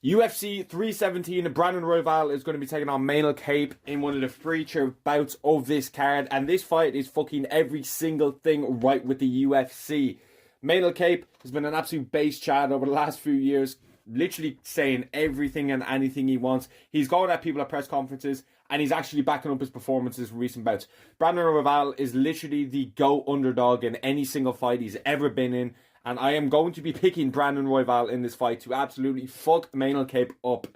UFC 317, Brandon Royval is going to be taking on Manel Kape in one of the feature bouts of this card. And this fight is fucking every single thing right with the UFC. Manel Kape has been an absolute base chad over the last few years, literally saying everything and anything he wants. He's going at people at press conferences, and he's actually backing up his performances from recent bouts. Brandon Royval is literally the GOAT underdog in any single fight he's ever been in. And I am going to be picking Brandon Royval in this fight to absolutely fuck Manel Kape up.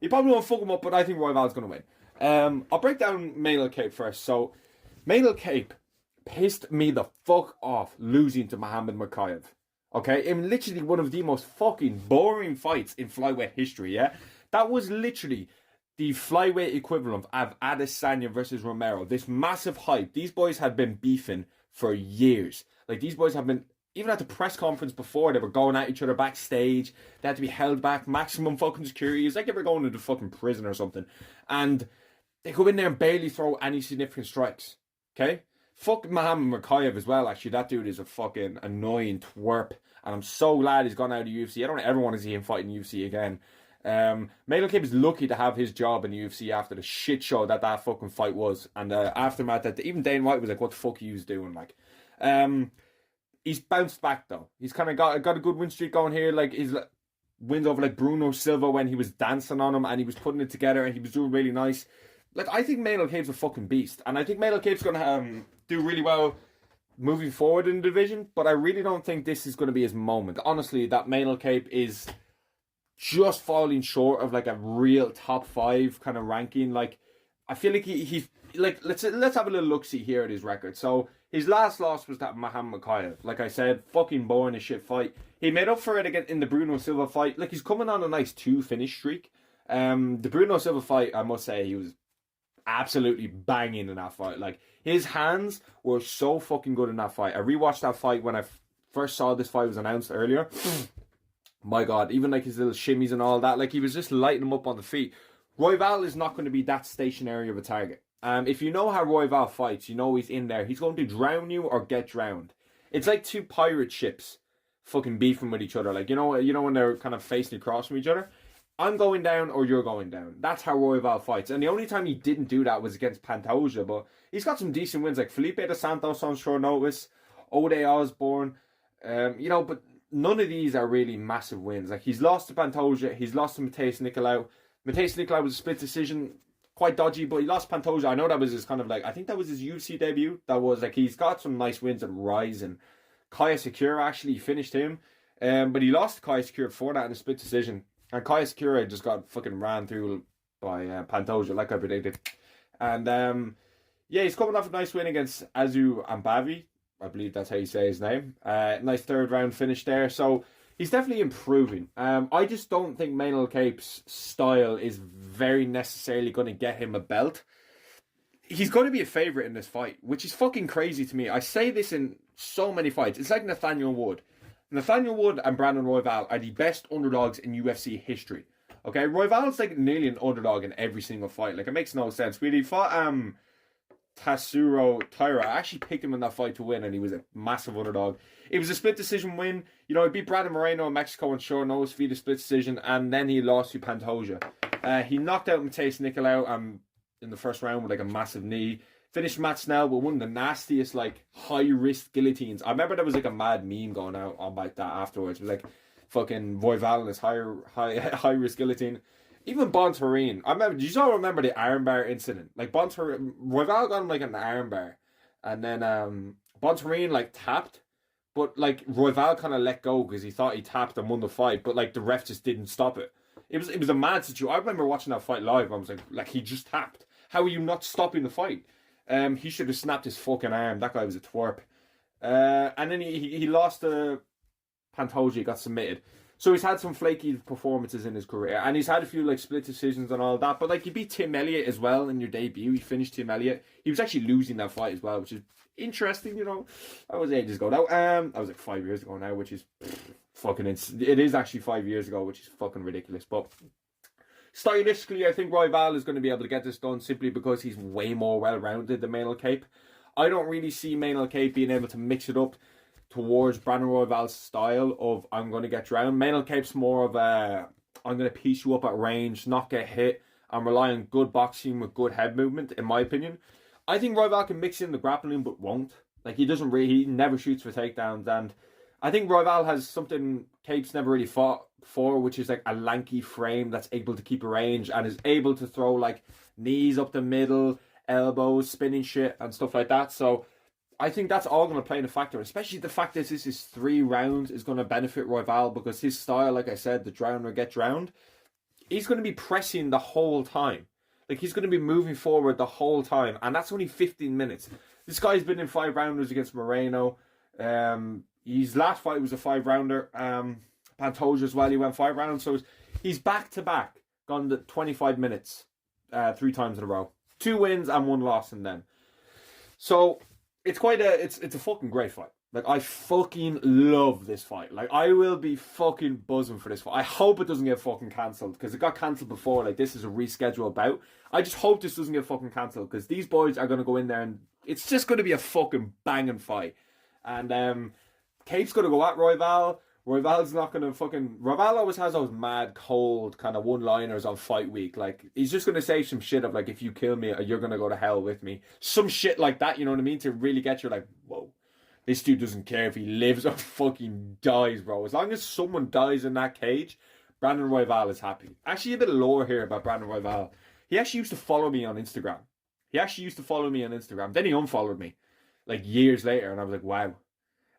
He probably won't fuck him up, but I think Royval's going to win. I'll break down Manel Kape first. So, Manel Kape pissed me the fuck off losing to Muhammad Mokaev. Okay? In literally one of the most fucking boring fights in flyweight history, yeah? That was literally the flyweight equivalent of Adesanya versus Romero. This massive hype. These boys had been beefing for years. Like, these boys have been... Even at the press conference before, they were going at each other backstage. They had to be held back, maximum fucking security. It's like they were going into fucking prison or something. And they go in there and barely throw any significant strikes. Okay? Fuck Muhammad Mokaev as well, actually. That dude is a fucking annoying twerp. And I'm so glad he's gone out of the UFC. I don't ever want to see him fight in the UFC again. Manel Kape is lucky to have his job in the UFC after the shit show that fucking fight was. And aftermath that even Dana White was like, what the fuck are you doing? Like, he's bounced back though. He's kind of got a good win streak going here. Like his wins over like Bruno Silva when he was dancing on him and he was putting it together and he was doing really nice. Like I think Manel Kape's a fucking beast, and I think Manel Kape's gonna do really well moving forward in the division. But I really don't think this is gonna be his moment. Honestly, that Manel Kape is just falling short of like a real top 5 kind of ranking. Like I feel like he's like let's have a little look see here at his record. So his last loss was that Muhammad Mokaev. Like I said, fucking boring as shit fight. He made up for it again in the Bruno Silva fight. Like he's coming on a nice 2 finish streak. The Bruno Silva fight, I must say, he was absolutely banging in that fight. Like his hands were so fucking good in that fight. I rewatched that fight when I first saw this fight was announced earlier. My God, even like his little shimmies and all that, like he was just lighting them up on the feet. Royval is not going to be that stationary of a target. If you know how Royval fights, you know he's in there. He's going to drown you or get drowned. It's like 2 pirate ships fucking beefing with each other. Like, you know when they're kind of facing across from each other? I'm going down or you're going down. That's how Royval fights. And the only time he didn't do that was against Pantoja. But he's got some decent wins like Felipe dos Santos on short notice, Ode Osborne. But none of these are really massive wins. Like he's lost to Pantoja. He's lost to Mateus Nicolau. Mateus Nicolau was a split decision. Quite dodgy, but he lost Pantoja. I know that was his kind of like, I think that was his UFC debut. That was like, he's got some nice wins at Rise, and Kaya Sakura actually finished him. But he lost Kaya Sakura before that in a split decision. And Kaya Sakura just got fucking ran through by Pantoja, like I predicted. And he's coming off a nice win against Azu Ambavi. I believe that's how you say his name. Nice 3rd round finish there. So he's definitely improving. I just don't think Manel Kape's style is very necessarily going to get him a belt. He's going to be a favourite in this fight, which is fucking crazy to me. I say this in so many fights. It's like Nathaniel Wood. Nathaniel Wood and Brandon Royval are the best underdogs in UFC history. Okay, Royval's like nearly an underdog in every single fight. Like, it makes no sense. When he fought Tatsuro Taira, I actually picked him in that fight to win, and he was a massive underdog. It was a split decision win. You know, he beat Brandon Moreno in Mexico on short notice via split decision, and then he lost to Pantoja. He knocked out Mateus Nicolau in the first round with like a massive knee. Finished Matt Snell with one of the nastiest like high risk guillotines. I remember there was like a mad meme going out on like that afterwards. It was like fucking Royval and his high risk guillotine. Even Bontarine, I remember. Do you all remember the armbar incident? Like Royval got him like an armbar, and then Bontarine like tapped, but like Royval kind of let go because he thought he tapped and won the fight, but like the ref just didn't stop it. It was a mad situation. I remember watching that fight live. I was like he just tapped. How are you not stopping the fight? He should have snapped his fucking arm. That guy was a twerp. And then he lost to Pantoja. He got submitted. So he's had some flaky performances in his career, and he's had a few like split decisions and all that. But like, you beat Tim Elliott as well in your debut. He finished Tim Elliott. He was actually losing that fight as well, which is interesting. You know, that was ages ago. That was like 5 years ago now, which is fucking. It is actually 5 years ago, which is fucking ridiculous. But stylistically, I think Royval is going to be able to get this done simply because he's way more well-rounded than Manel Kape. I don't really see Manel Kape being able to mix it up towards Brandon Royval's style of I'm going to get drowned. Manel Kape's more of a I'm going to piece you up at range, not get hit, and rely on good boxing with good head movement, in my opinion. I think Royval can mix in the grappling, but won't. Like, he never shoots for takedowns, and I think Royval has something Kape's never really fought for, which is like a lanky frame that's able to keep a range and is able to throw like knees up the middle, elbows, spinning shit, and stuff like that. So I think that's all going to play in a factor, especially the fact that this is 3 rounds is going to benefit Royval because his style, like I said, the drown or get drowned, he's going to be pressing the whole time. Like, he's going to be moving forward the whole time, and that's only 15 minutes. This guy's been in 5 rounders against Moreno. His last fight was a 5-rounder. Pantoja as well, he went 5 rounds. So he's back-to-back, gone to 25 minutes 3 times in a row. 2 wins and 1 loss in them. So it's a fucking great fight. Like, I fucking love this fight. Like, I will be fucking buzzing for this fight. I hope it doesn't get fucking cancelled, because it got cancelled before. Like, this is a rescheduled bout. I just hope this doesn't get fucking cancelled, because these boys are going to go in there and it's just going to be a fucking banging fight. And Kape's going to go at Royval. Royval's not going to fucking... Royval always has those mad, cold kind of one-liners on fight week. Like, he's just going to say some shit of, like, if you kill me, you're going to go to hell with me. Some shit like that, you know what I mean? To really get you, like, whoa. This dude doesn't care if he lives or fucking dies, bro. As long as someone dies in that cage, Brandon Royval is happy. Actually, a bit of lore here about Brandon Royval. He actually used to follow me on Instagram. Then he unfollowed me, like, years later, and I was like, wow.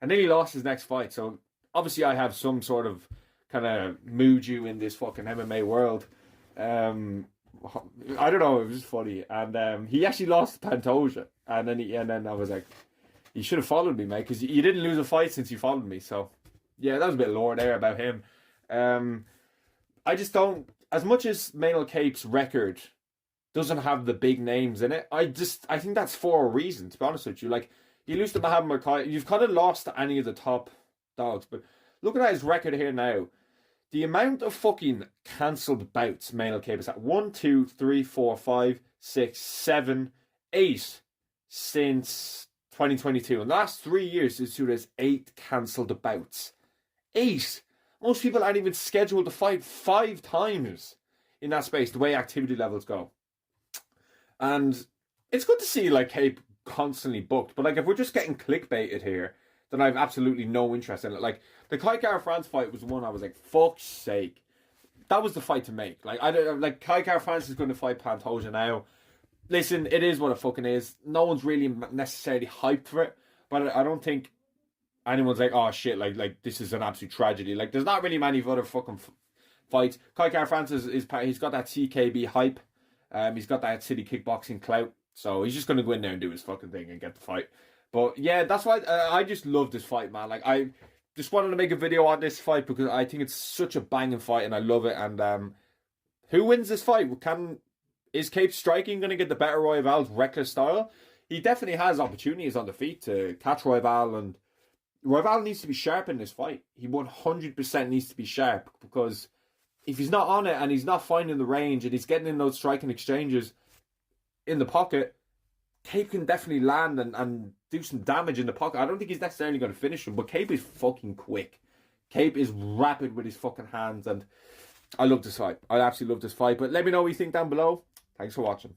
And then he lost his next fight, so obviously I have some sort of kind of mojo in this fucking MMA world. I don't know, it was just funny. And he actually lost to Pantoja, and then I was like, you should have followed me, mate, because you didn't lose a fight since you followed me. So, yeah, that was a bit of lore there about him. I just don't... As much as Manel Kape's record doesn't have the big names in it, I think that's for a reason, to be honest with you. Like, you lose to Muhammad Mokaev, you've kind of lost to any of the top dogs, but looking at his record here now, the amount of fucking cancelled bouts Manel Kape is at 1, 2, 3, 4, 5, 6, 7, 8 since 2022. In the last 3 years, this dude has 8 cancelled bouts. 8! Most people aren't even scheduled to fight 5 times in that space, the way activity levels go. And it's good to see, like, Kape constantly booked, but, like, if we're just getting clickbaited here, then I have absolutely no interest in it. Like, the Kai Kara-France fight was one I was like, fuck's sake. That was the fight to make. Like, Kai Kara-France is going to fight Pantoja now. Listen, it is what it fucking is. No one's really necessarily hyped for it, but I don't think anyone's like, oh shit, like this is an absolute tragedy. Like, there's not really many other fucking fights. Kai Kara-France he's got that CKB hype. He's got that city kickboxing clout, so he's just gonna go in there and do his fucking thing and get the fight. But yeah, that's why I just love this fight, man. Like, I just wanted to make a video on this fight because I think it's such a banging fight and I love it. And who wins this fight? Is Kape striking going to get the better Royval's reckless style? He definitely has opportunities on the feet to catch Royval, and Royval needs to be sharp in this fight. He 100% needs to be sharp, because if he's not on it and he's not finding the range and he's getting in those striking exchanges in the pocket, Kape can definitely land and do some damage in the pocket. I don't think he's necessarily going to finish him, but Kape is fucking quick. Kape is rapid with his fucking hands, and I love this fight. I absolutely love this fight. But let me know what you think down below. Thanks for watching.